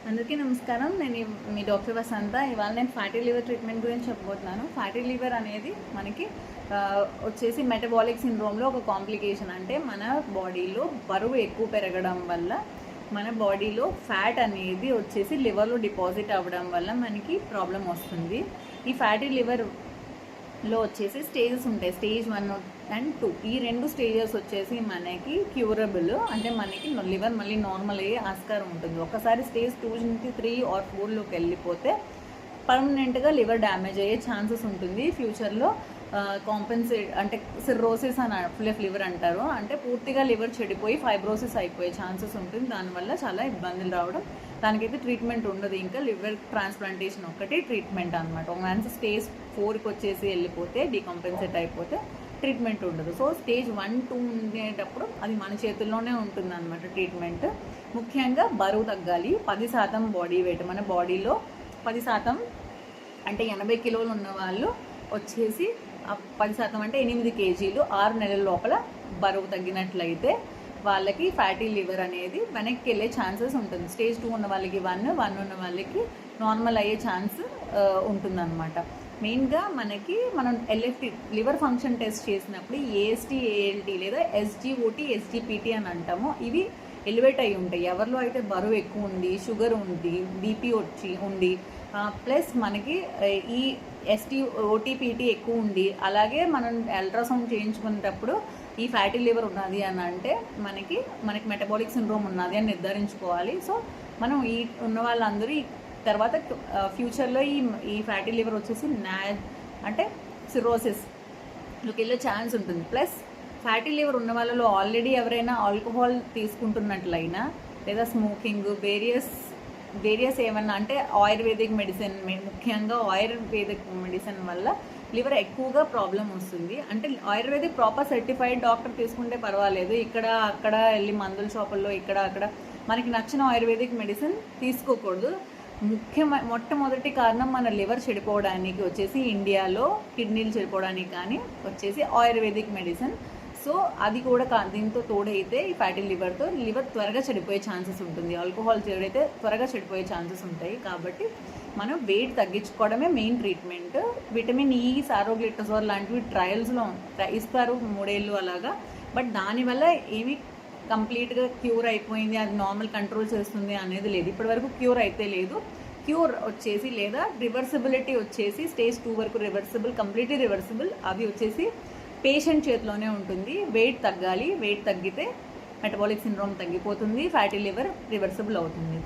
అందరికీ నమస్కారం. నేను మీ డాక్టర్ వసంత. ఇవాళ నేను ఫ్యాటీ లివర్ ట్రీట్మెంట్ గురించి చెప్పబోతున్నాను. ఫ్యాటీ లివర్ అనేది మనకి వచ్చేసి మెటబాలిక్ సిండ్రోమ్లో ఒక కాంప్లికేషన్. అంటే మన బాడీలో బరువు ఎక్కువ పెరగడం వల్ల మన బాడీలో ఫ్యాట్ అనేది వచ్చేసి లివర్లో డిపాజిట్ అవ్వడం వల్ల మనకి ప్రాబ్లం వస్తుంది. ఈ ఫ్యాటీ లివర్లో వచ్చేసి స్టేజెస్ ఉంటాయి. Stage 1 and 2. ఈ 2 స్టేజెస్ వచ్చేసి మనకి క్యూరబుల్. అంటే మనకి లివర్ మళ్ళీ నార్మల్ అయ్యే ఆస్కారం ఉంటుంది. ఒకసారి స్టేజ్ 2 నుంచి 3 or 4లోకి వెళ్ళిపోతే పర్మనెంట్గా లివర్ డ్యామేజ్ అయ్యే ఛాన్సెస్ ఉంటుంది. ఫ్యూచర్లో కాంపెన్సేట్ అంటే సిర్రోసిస్ అని ఫుల్ ఆఫ్ లివర్ అంటారు. అంటే పూర్తిగా లివర్ చెడిపోయి ఫైబ్రోసిస్ అయిపోయే ఛాన్సెస్ ఉంటుంది. దానివల్ల చాలా ఇబ్బందులు రావడం. దానికైతే ట్రీట్మెంట్ ఉండదు. ఇంకా లివర్ ట్రాన్స్ప్లాంటేషన్ ఒక్కటే ట్రీట్మెంట్ అనమాట. వన్స్ స్టేజ్ 4కి వచ్చేసి వెళ్ళిపోతే డీకంపెన్సేట్ అయిపోతే ట్రీట్మెంట్ ఉండదు. సో స్టేజ్ 1, 2 ఉండేటప్పుడు అది మన చేతుల్లోనే ఉంటుంది అనమాట ట్రీట్మెంట్. ముఖ్యంగా బరువు తగ్గాలి. 10% బాడీ వెయిట్. మన బాడీలో 10% అంటే 80 కిలోలు ఉన్న వాళ్ళు వచ్చేసి 10% అంటే 8 కేజీలు 6 నెలల లోపల బరువు తగ్గినట్లయితే వాళ్ళకి ఫ్యాటీ లివర్ అనేది వెనక్కి వెళ్ళే ఛాన్సెస్ ఉంటుంది. స్టేజ్ 2 ఉన్న వాళ్ళకి 1 ఉన్న వాళ్ళకి నార్మల్ అయ్యే ఛాన్స్ ఉంటుందన్నమాట. మెయిన్గా మనం ఎల్ఎఫ్టీ లివర్ ఫంక్షన్ టెస్ట్ చేసినప్పుడు ఏఎస్టీ, ఏఎల్టీ లేదా ఎస్జిఓటీ, ఎస్జిపిటి అని అంటాము. ఇవి ఎలివేట్ అయి ఉంటాయి. ఎవరిలో అయితే బరువు ఎక్కువ ఉంది, షుగర్ ఉంది, బీపీ ఉండి ప్లస్ మనకి ఈ ఎస్టీ, ఓటీపీటీ ఎక్కువ ఉండి, అలాగే మనం అల్ట్రాసౌండ్ చేయించుకునేటప్పుడు ఈ ఫ్యాటీ లివర్ ఉన్నది అని అంటే మనకి మెటబాలిక్ సిండ్రోమ్ ఉన్నది అని నిర్ధారించుకోవాలి. సో మనం ఈ ఉన్న వాళ్ళందరూ తర్వాత ఫ్యూచర్లో ఈ ఫ్యాటీ లివర్ వచ్చేసి అంటే సిర్రోసిస్లోకి వెళ్ళే ఛాన్స్ ఉంటుంది. ప్లస్ ఫ్యాటీ లివర్ ఉన్న వాళ్ళలో ఆల్రెడీ ఎవరైనా ఆల్కహాల్ తీసుకుంటున్నట్లయినా లేదా స్మోకింగ్ వేరియస్ ఏమన్నా అంటే ఆయుర్వేదిక్ మెడిసిన్, ముఖ్యంగా ఆయుర్వేదిక్ మెడిసిన్ వల్ల లివర్ ఎక్కువగా ప్రాబ్లం వస్తుంది. అంటే ఆయుర్వేదిక్ ప్రాపర్ సర్టిఫైడ్ డాక్టర్ తీసుకుంటే పర్వాలేదు. ఇక్కడ అక్కడ వెళ్ళి మందుల షాపుల్లో ఇక్కడ అక్కడ మనకి నచ్చిన ఆయుర్వేదిక్ మెడిసిన్ తీసుకోకూడదు. మొట్టమొదటి కారణం మన లివర్ చెడిపోవడానికి వచ్చేసి ఇండియాలో కిడ్నీలు చెడిపోవడానికి కానీ వచ్చేసి ఆయుర్వేదిక్ మెడిసిన్. సో అది కూడా దీంతో తోడైతే ఈ ఫ్యాటీ లివర్తో లివర్ త్వరగా చెడిపోయే ఛాన్సెస్ ఉంటుంది. ఆల్కహాల్ తోడైతే త్వరగా చెడిపోయే ఛాన్సెస్ ఉంటాయి. కాబట్టి మనం వెయిట్ తగ్గించుకోవడమే main treatment. Vitamin E, saroglitazar లాంటివి ట్రయల్స్లో ఇస్తారు 3 ఏళ్ళు అలాగా. బట్ దానివల్ల ఏమి కంప్లీట్గా క్యూర్ అయిపోయింది, అది నార్మల్ కంట్రోల్ చేస్తుంది అనేది లేదు. ఇప్పటివరకు క్యూర్ అయితే లేదు. క్యూర్ వచ్చేసి లేదా రివర్సిబిలిటీ వచ్చేసి స్టేజ్ 2 వరకు కంప్లీట్లీ రివర్సిబుల్. అవి వచ్చేసి పేషెంట్ చేతిలోనే ఉంటుంది. వెయిట్ తగ్గాలి. వెయిట్ తగ్గితే మెటబాలిక్ సిండ్రోమ్ తగ్గిపోతుంది, ఫ్యాటీ లివర్ రివర్సిబుల్ అవుతుంది.